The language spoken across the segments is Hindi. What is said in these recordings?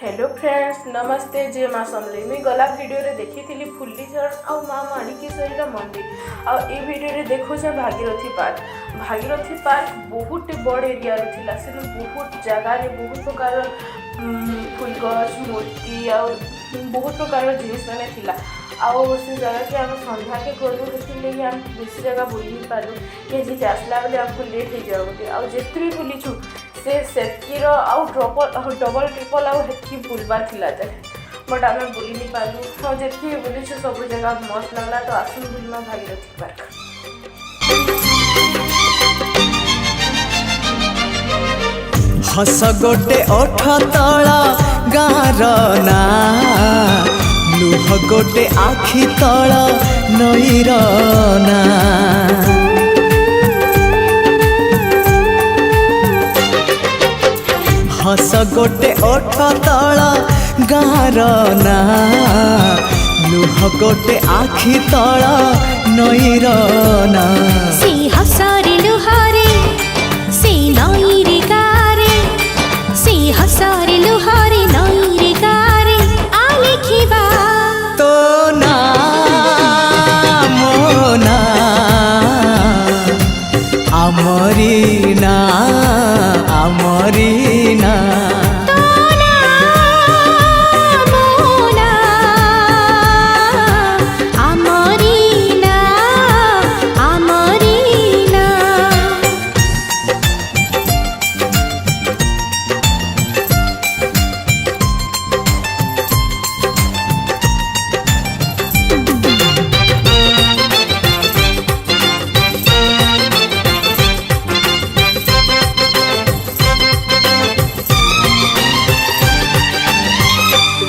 हेलो फ्रेंड्स नमस्ते जय माँ समले मुझे गला वीडियो रे देखी फुलीचरण आ माँ माणिकेश्वरी मंदिर आ वीडियो रे देखो भागीरथी पार्क बहुत बड़ एरिया था से बहुत जगार बहुत प्रकार फुल गछ मूर्ति आ बहुत प्रकार जिनिस मैंने थिला आउ से जगह के आम संध्या के गलु देखिए आम बेसी जगह बुली नहीं पालु कि आसला बेले आमको लेट हो जाए आउ जिते भी बुलीचु सेतकीर आउ डबल ट्रिपल आउ हेतकी बुलबार थिला बट आम बुली नहीं पालु और जितकी बुलीचु सब जगह मस्त लगला तो आसुन बुलमा भागीरथी पार्क। हस गोटे ओठ तला गार ना लुह गोटे आखि तला नईर ना हस गोटे ओठ तला गार ना लुह गोटे आखि तला नईर ना से हसरे लुहारे से नईरे गारे से हसरे लुहारे नईरे गारे आलिखिबा तो ना मोना आमरी ना तो ना मोना आमरी ना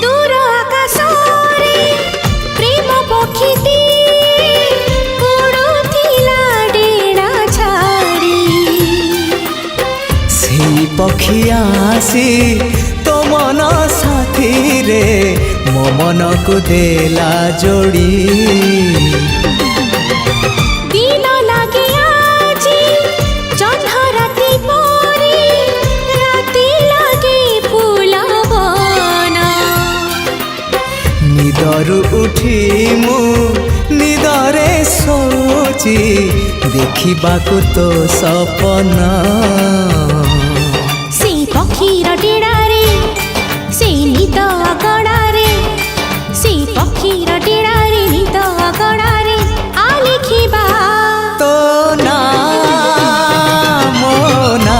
दूर आकाशरे प्रेम पक्षीटी उड़ुथिला डेरा छाड़ी से पक्षी आसी तो मन साथी रे मो मन को देला जोड़ी दिन लागे आजी जह्न राति परे राति लागे फुलवन निदरु उठी मु निदरे सोची देखिबाकु तो सपना से पक्षीर डेड़ारे से निद अगड़ारे से पक्षीर डेड़ारे निद अगड़ारे आलिखिबा तो ना मोना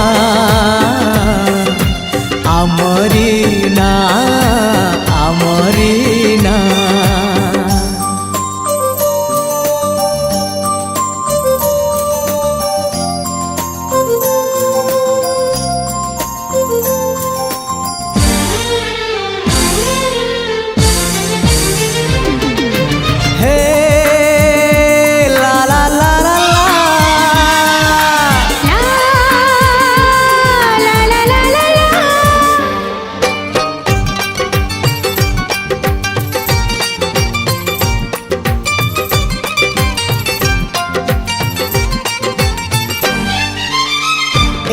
आमरी ना हे ला ला ला ला ला ला ला ला ला ला ला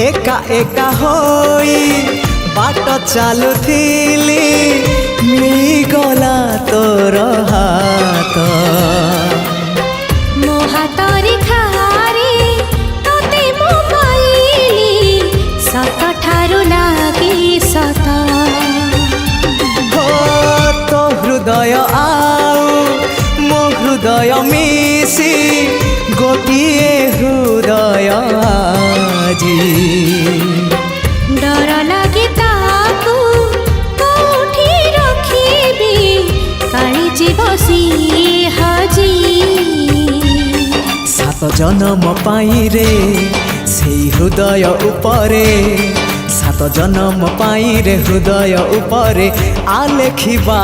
एका एका होई बाट चालुथिली मिलिगला तोर हाथ मो हातरे खारे तोते मो पाइली सत ठारू लागे सत हो तो हृदय आउ मो हृदय मिसी गोटिए हृदय आजी डर लागे ताकू कोठी रखिबी काळीजी बसी हाजी सात जन्म पाई रे सेई हृदय उपरे सात जन्म पाई रे हृदय उपरे आलेखिबा।